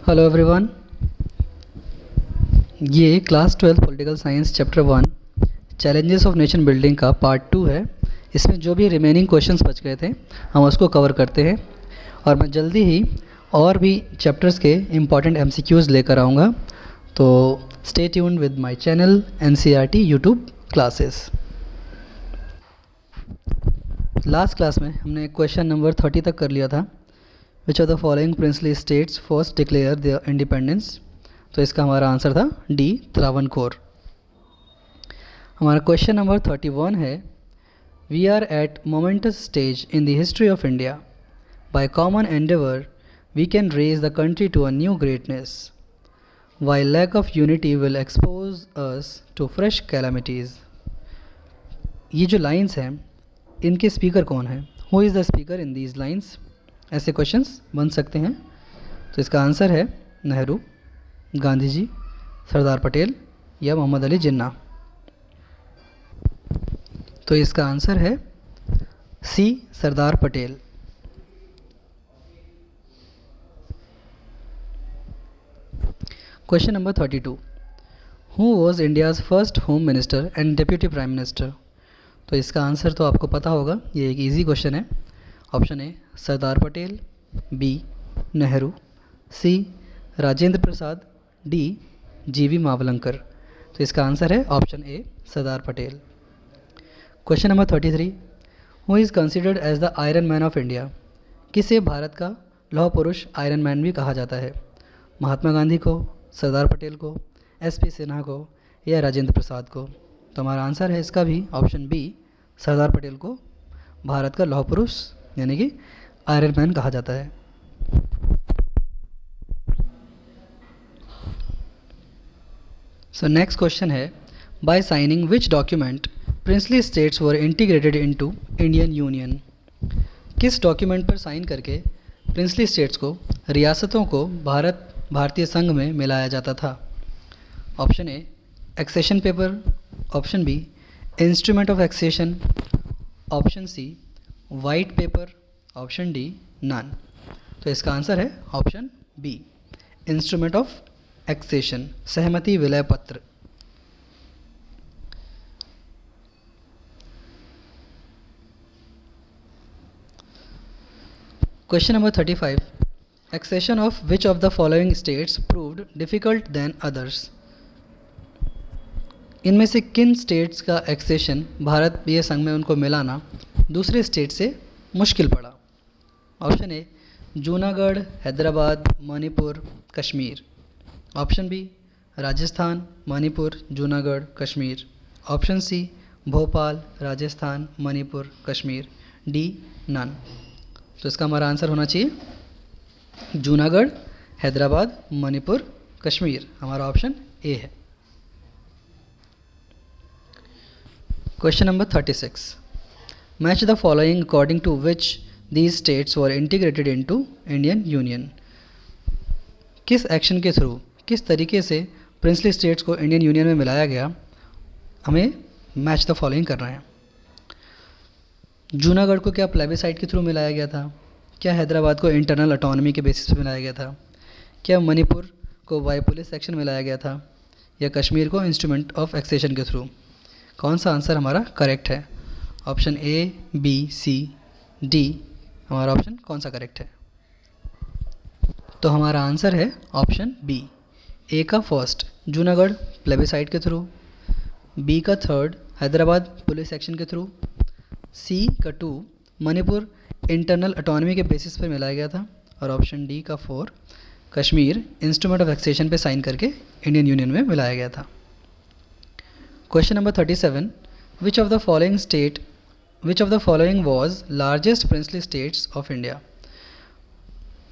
Hello everyone. ये class 12 political science chapter 1 challenges of nation building का part 2 है। इसमें जो भी रिमेनिंग क्वेश्चंस बच गए थे हम उसको कवर करते हैं और मैं जल्दी ही और भी चैप्टर्स के इम्पॉर्टेंट एमसीक्यूज़ लेकर आऊँगा। तो stay tuned with my channel NCERT YouTube classes. Last class में हमने क्वेश्चन नंबर 30 तक कर लिया था। विच of the following princely states first declare their independence. तो इसका हमारा आंसर था डी, त्रावणकोर। हमारा क्वेश्चन नंबर 31 है, we are at momentous stage in the history of India. By common endeavour we can raise the country to a new greatness, while lack of unity will expose us to fresh calamities. ये जो lines हैं इनके speaker कौन है? Who is the speaker in these lines? ऐसे questions बन सकते हैं। तो इसका आंसर है नेहरू, गांधी जी, सरदार पटेल या मोहम्मद अली जिन्ना। तो इसका आंसर है C, Sardar Patel. Question number 32, who was India's first home minister and deputy prime minister. तो इसका आंसर तो आपको पता होगा, ये एक इजी क्वेश्चन है। Option A Sardar Patel, B Nehru, C Rajendra Prasad, D G V Mavalankar. तो इसका आंसर है option A, Sardar Patel. Question number 33, who is considered as the iron man of India. किसे भारत का लौह पुरुष आयरन मैन भी कहा जाता है? महात्मा गांधी को, सरदार पटेल को, एसपी सिन्हा को या राजेंद्र प्रसाद को। तो हमारा आंसर है इसका भी ऑप्शन बी, सरदार पटेल को भारत का लौह पुरुष यानी कि आयरन मैन कहा जाता है। सो नेक्स्ट क्वेश्चन है, by signing which document princely states were integrated into Indian union. किस डॉक्यूमेंट पर साइन करके प्रिंसली स्टेट्स को, रियासतों को भारतीय संघ में मिलाया जाता था? Option A accession paper, option B instrument of accession, option C white paper, option D none. तो इसका आंसर है option B, instrument of accession, सहमति विलय पत्र। Question number 35, accession of which of the following states proved difficult than others. इनमें से किन states का एक्सेशन भारतीय संघ में उनको मिलाना दूसरे स्टेट से मुश्किल पड़ा? Option A Junagadh, Hyderabad, Manipur, Kashmir, option B Rajasthan, Manipur, Junagadh, Kashmir, option C Bhopal, Rajasthan, Manipur, Kashmir, D none. तो इसका हमारा आंसर होना चाहिए जूनागढ़, हैदराबाद, मणिपुर, कश्मीर। हमारा ऑप्शन ए है। Question number 36, match the following according to which these states were integrated into Indian union. किस एक्शन के थ्रू, किस तरीके से प्रिंसली स्टेट्स को इंडियन यूनियन में मिलाया गया, हमें मैच द फॉलोइंग करना है। जूनागढ़ को क्या प्लेबिसाइट के थ्रू मिलाया गया था? क्या हैदराबाद को इंटरनल ऑटोनॉमी के बेसिस पे मिलाया गया था? क्या मणिपुर को बाय पुलिस एक्शन मिलाया गया था? या कश्मीर को इंस्ट्रूमेंट ऑफ एक्सेशन के थ्रू? कौन सा आंसर हमारा करेक्ट है? Option A, B, C, D. हमारा ऑप्शन कौन सा करेक्ट है? तो हमारा आंसर है ऑप्शन बी, ए का फर्स्ट जूनागढ़ प्लेबिसाइट के थ्रू, बी का थर्ड हैदराबाद पुलिस एक्शन के थ्रू, सी का टू मणिपुर इंटरनल ऑटोनॉमी के बेसिस पर मिलाया गया था, और ऑप्शन डी का four Kashmir instrument of accession पे साइन करके इंडियन यूनियन में मिलाया गया था। Question number 37, which of the following was largest princely states of India.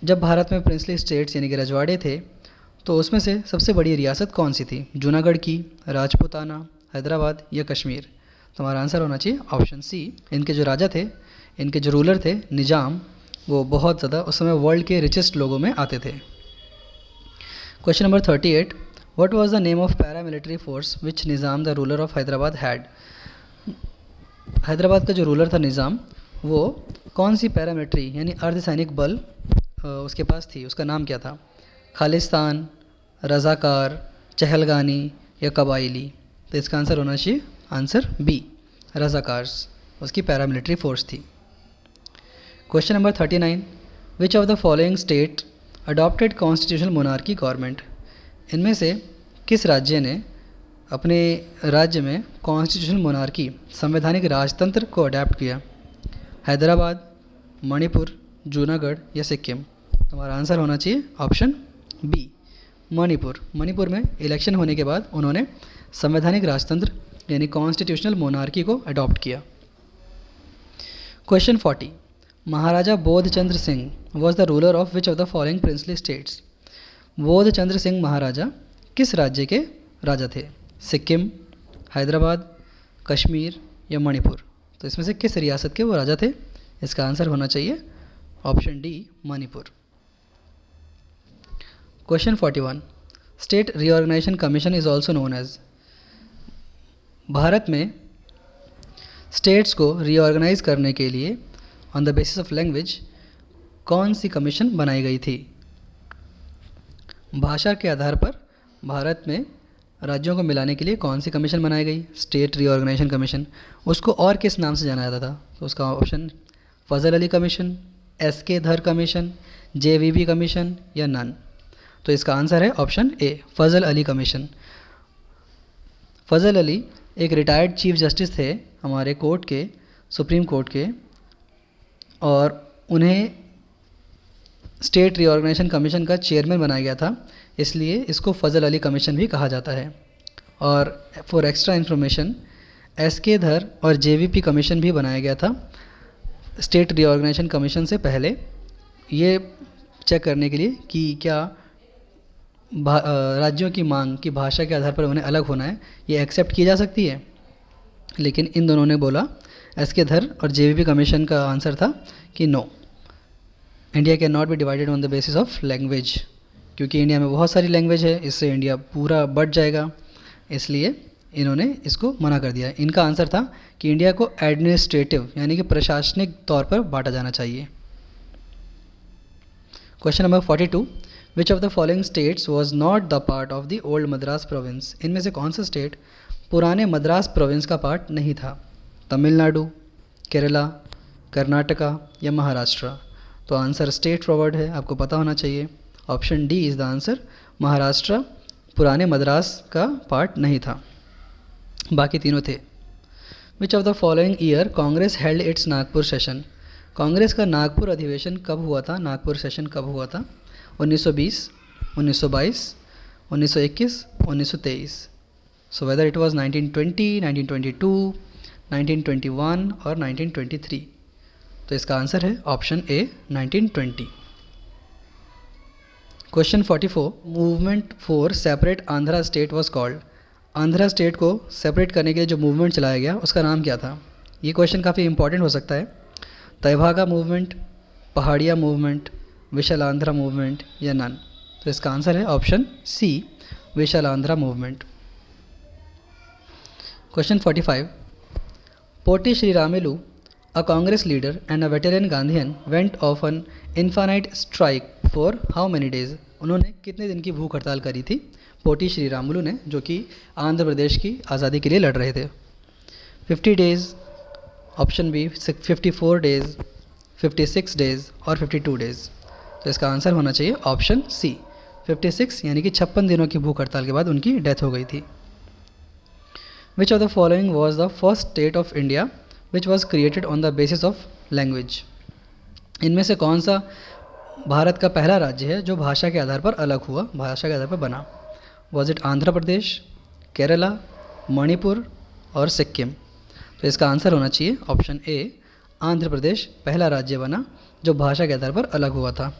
जब भारत में प्रिंसली स्टेट्स यानी कि रजवाड़े थे तो उसमें से सबसे बड़ी रियासत कौन सी थी? जूनागढ़ की, राजपूताना, हैदराबाद या कश्मीर। तो हमारा आंसर होना चाहिए ऑप्शन सी। इनके जो राजा थे, इनके जो रूलर थे निज़ाम, वो बहुत ज़्यादा उस समय वर्ल्ड के रिचेस्ट लोगों में आते थे। Question number 38, what was the name of paramilitary force which Nizam the ruler of Hyderabad had. Hyderabad का जो रूलर था निज़ाम, वो कौन सी पैरामिलिट्री यानी अर्धसैनिक बल उसके पास थी, उसका नाम क्या था? खालिस्तान, रज़ाकार, चहलगानी या कबाइली? तो इसका आंसर होना चाहिए आंसर बी, रज़ाकार्स, उसकी पैरामिलिट्री फोर्स थी। Question number 39, which of the following state adopted constitutional monarchy government? इनमें से किस राज्य ने अपने राज्य में कॉन्स्टिट्यूशनल मोनार्की, संवैधानिक राजतंत्र को अडैप्ट किया? हैदराबाद, मणिपुर, जूनागढ़ या सिक्किम? तुम्हारा आंसर होना चाहिए ऑप्शन बी, मणिपुर। मणिपुर में इलेक्शन होने के बाद उन्होंने संवैधानिक राजतंत्र यानी कॉन्स्टिट्यूशनल मोनार्की को अडॉप्ट किया। Question 40, Maharaja Bodhchandra Singh was the ruler of which of the following princely states? Bodhchandra Singh Maharaja किस राज्य के राजा थे? सिक्किम, हैदराबाद, कश्मीर या मणिपुर? तो इसमें से किस रियासत के वो राजा थे? इसका आंसर होना चाहिए option D, Manipur. Question 41, state reorganisation commission is also known as? Bharat में स्टेट्स को रीऑर्गेनाइज करने के लिए on the basis of language कौन सी कमीशन बनाई गई थी? भाषा के आधार पर भारत में राज्यों को मिलाने के लिए कौन सी कमीशन बनाई गई? State reorganisation commission. उसको और किस नाम से जाना जाता था? तो उसका option Fazal Ali commission, S K. Dhar commission, J V B. Commission या नन? तो इसका आंसर है option A, Fazal Ali commission. Fazal Ali एक रिटायर्ड चीफ जस्टिस थे हमारे कोर्ट के, सुप्रीम कोर्ट के, और उन्हें स्टेट रीऑर्गेनाइजेशन कमीशन का चेयरमैन बनाया गया था, इसलिए इसको फजल अली कमीशन भी कहा जाता है। और फॉर एक्स्ट्रा इन्फॉर्मेशन, एस.के. धर और जे.वी.पी. कमीशन भी बनाया गया था स्टेट रीऑर्गेनाइजेशन कमीशन से पहले, ये चेक करने के लिए कि क्या राज्यों की मांग की भाषा के आधार पर उन्हें अलग होना है, ये एक्सेप्ट की जा सकती है। लेकिन इन दोनों ने बोला, एस.के. धर और जे.वी.पी. कमीशन का आंसर था कि no, India can not be divided on the basis of language, क्योंकि इंडिया में बहुत सारी लैंग्वेज है, इससे इंडिया पूरा बढ़ जाएगा, इसलिए इन्होंने इसको मना कर दिया। इनका आंसर था कि इंडिया को एडमिनिस्ट्रेटिव यानी कि प्रशासनिक तौर पर बांटा जाना चाहिए। Question number 42, which of the following states was not the part of the old Madras province? इनमें से कौन सा स्टेट पुराने मद्रास प्रोविंस का पार्ट नहीं था? तमिलनाडु, केरला, कर्नाटका या महाराष्ट्र? तो आंसर स्टेट फॉरवर्ड है, आपको पता होना चाहिए। Option D is the answer, Maharashtra पुराने मद्रास का पार्ट नहीं था, बाकी तीनों थे। विच of the following year Congress held it's Nagpur session? Congress का नागपुर अधिवेशन कब हुआ था? नागपुर सेशन कब हुआ था? 1920, 1922, 1921, 1923? सो वेदर इट वॉज 1920, 1922, 1921 और 1923? तो इसका आंसर है option A, 1920। Question 44, movement for separate Andhra state was called? Andhra state को सेपरेट करने के लिए जो मूवमेंट चलाया गया उसका नाम क्या था? ये क्वेश्चन काफ़ी इंपॉर्टेंट हो सकता है। तयभागा movement, Pahadia movement, Vishal Andhra movement या नन? तो इसका आंसर है option C, Vishal Andhra movement. Question 45, Potti Sriramulu, a Congress leader and a veteran Gandhian, went off an infinite strike for how many days? उन्होंने कितने दिन की भूख हड़ताल करी थी पोटी श्रीरामुलु ने, जो कि आंध्र प्रदेश की आज़ादी के लिए लड़ रहे थे? 50 days, option B 54 days, 56 days और 52 डेज़? तो इसका आंसर होना चाहिए ऑप्शन सी, 56, यानी कि 56 दिनों की भूख हड़ताल के बाद उनकी डेथ हो गई थी। विच of the following was the first state of India which was created on the basis of language? इनमें से कौन सा भारत का पहला राज्य है जो भाषा के आधार पर अलग हुआ, भाषा के आधार पर बना? वॉज इट आंध्र प्रदेश, केरला, मणिपुर और सिक्किम? तो इसका आंसर होना चाहिए ऑप्शन ए, आंध्र प्रदेश पहला राज्य बना जो भाषा के आधार पर अलग हुआ था।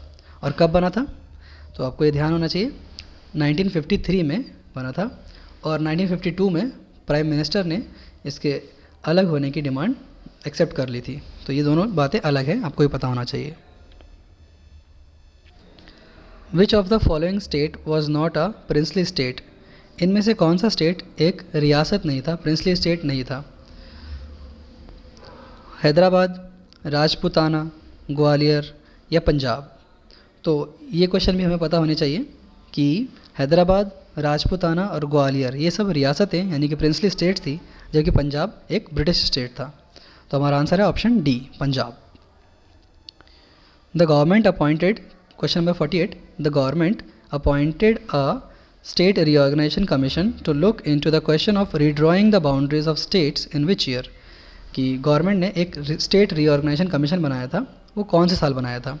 और कब बना था? तो आपको ये ध्यान होना चाहिए, 1953 में बना था, और 1952 में प्राइम मिनिस्टर ने इसके अलग होने की डिमांड एक्सेप्ट कर ली थी। तो ये दोनों बातें अलग हैं, आपको ये पता होना चाहिए। विच of the following state was not a princely state? इनमें से कौन सा स्टेट एक रियासत नहीं था, प्रिंसली स्टेट नहीं था? हैदराबाद, राजपूताना, ग्वालियर या पंजाब? तो ये क्वेश्चन भी हमें पता होने चाहिए। कि हैदराबाद, राजपूताना और ग्वालियर ये सब रियासतें यानी कि प्रिंसली स्टेट थी, जबकि पंजाब एक ब्रिटिश स्टेट था। तो हमारा आंसर है option D, Punjab. The government appointed, question number 48, the government appointed a state reorganisation commission to look into the question of redrawing the boundaries of states in which year. कि government ने एक state reorganisation commission बनाया था, वो कौन से साल बनाया था?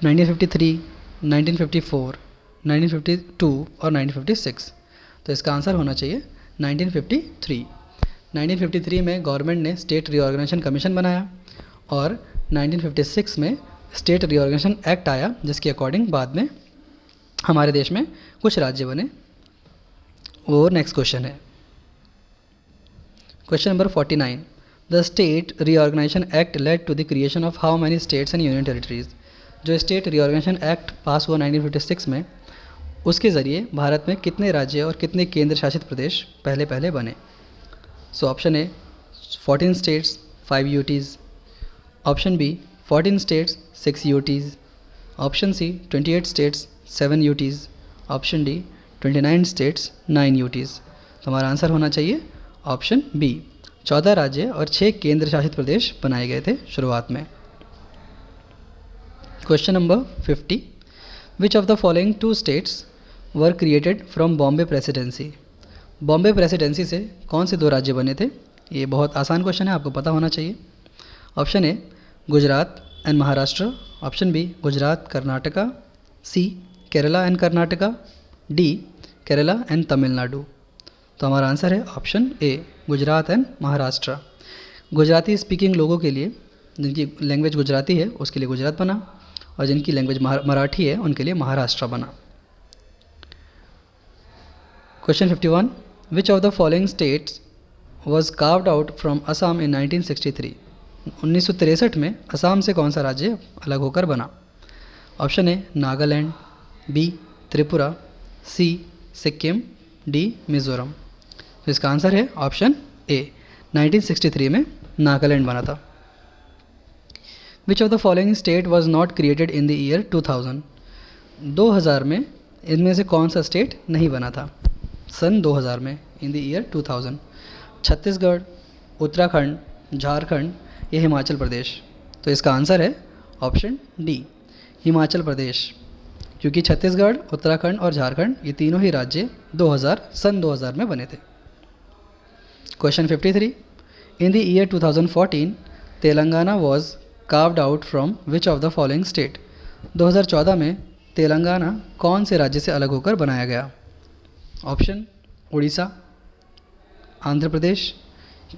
1953, 1954, 1952 और 1956। तो इसका आंसर होना चाहिए 1953। 1953 में गवर्नमेंट ने स्टेट रीऑर्गेनाइजेशन कमीशन बनाया और 1956 में स्टेट रीऑर्गेनाइजेशन एक्ट आया, जिसके अकॉर्डिंग बाद में हमारे देश में कुछ राज्य बने। वो नेक्स्ट क्वेश्चन है, question number 49, the state reorganisation act led to the creation of how many states and union territories. जो स्टेट रीऑर्गेनाइजेशन एक्ट पास हुआ 1956 में, उसके ज़रिए भारत में कितने राज्य और कितने केंद्र शासित प्रदेश पहले पहले बने? So option A 14 states 5 UTs, option B 14 states 6 UTs, option C 28 states 7 UTs, option D 29 states 9 UTs. तो हमारा आंसर होना चाहिए ऑप्शन बी, 14 राज्य और 6 केंद्र शासित प्रदेश बनाए गए थे शुरुआत में। Question number 50, which of the following 2 states were created from Bombay presidency. Bombay presidency से कौन से 2 राज्य बने थे? ये बहुत आसान क्वेश्चन है, आपको पता होना चाहिए। Option A Gujarat and Maharashtra, option B Gujarat Karnataka, C Kerala and Karnataka, D Kerala and Tamil Nadu. तो हमारा आंसर है option A, Gujarat and Maharashtra. Gujarati speaking लोगों के लिए, जिनकी लैंग्वेज गुजराती है उसके लिए गुजरात बना, और जिनकी लैंग्वेज मराठी है उनके लिए महाराष्ट्र बना। Question 51, which of the following states was carved out from Assam in 1963। 1963 में असम से कौन सा राज्य अलग होकर बना? Option A Nagaland, B Tripura, C Sikkim, D Mizoram. तो इसका आंसर है ऑप्शन ए, 1963 में नागालैंड बना था। विच of the following state was not created in the year 2000। 2000 में इनमें से कौन सा स्टेट नहीं बना था सन 2000 में, in the year 2000? Chhattisgarh, Uttarakhand, Jharkhand या हिमाचल प्रदेश। तो इसका आंसर है ऑप्शन डी, हिमाचल प्रदेश, क्योंकि छत्तीसगढ़, उत्तराखंड और झारखंड ये तीनों ही राज्य सन 2000 में बने थे। Question 53, in the year 2014 Telangana was carved out from which of the following state. 2014 में तेलंगाना कौन से राज्य से अलग होकर बनाया गया? ऑप्शन उड़ीसा, आंध्र प्रदेश,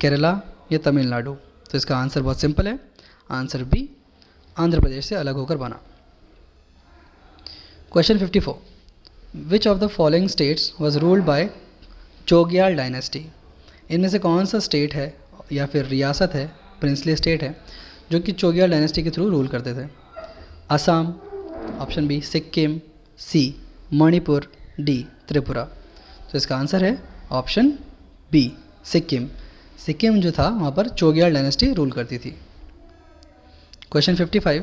केरला या तमिलनाडु। तो इसका आंसर बहुत सिंपल है, आंसर बी, आंध्र प्रदेश से अलग होकर बना। Question 54, which of the following states was ruled by Chogyal dynasty. इनमें से कौन सा स्टेट है या फिर रियासत है, प्रिंसली स्टेट है, जो कि चोग्याल डायनेस्टी के थ्रू रूल करते थे? असम, ऑप्शन बी सिक्किम, सी मणिपुर, डी त्रिपुरा। तो इसका आंसर है ऑप्शन बी, सिक्किम। सिक्किम जो था वहाँ पर चोग्याल डायनेस्टी रूल करती थी। Question 55,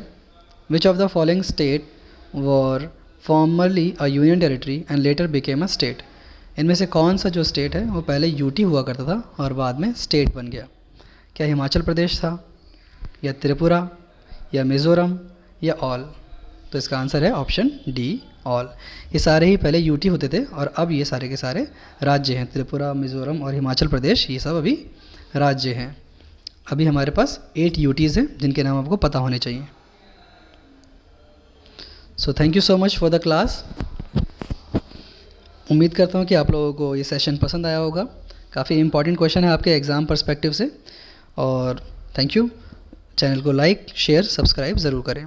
which of the following state were formerly a union territory and later became a state. इनमें से कौन सा जो स्टेट है वो पहले यूटी हुआ करता था और बाद में स्टेट बन गया? क्या हिमाचल प्रदेश था, या त्रिपुरा, या मिज़ोरम, या ऑल? तो इसका आंसर है ऑप्शन डी, ऑल। ये सारे ही पहले यूटी होते थे और अब ये सारे के सारे राज्य हैं। त्रिपुरा, मिज़ोरम और हिमाचल प्रदेश ये सब अभी राज्य हैं। अभी हमारे पास 8 यूटीज़ हैं जिनके नाम आपको पता होने चाहिए। So thank you so much for the class. उम्मीद करता हूँ कि आप लोगों को ये सेशन पसंद आया होगा। काफ़ी इंपॉर्टेंट क्वेश्चन है आपके एग्ज़ाम पर्सपेक्टिव से। और थैंक यू। चैनल को लाइक, शेयर, सब्सक्राइब ज़रूर करें।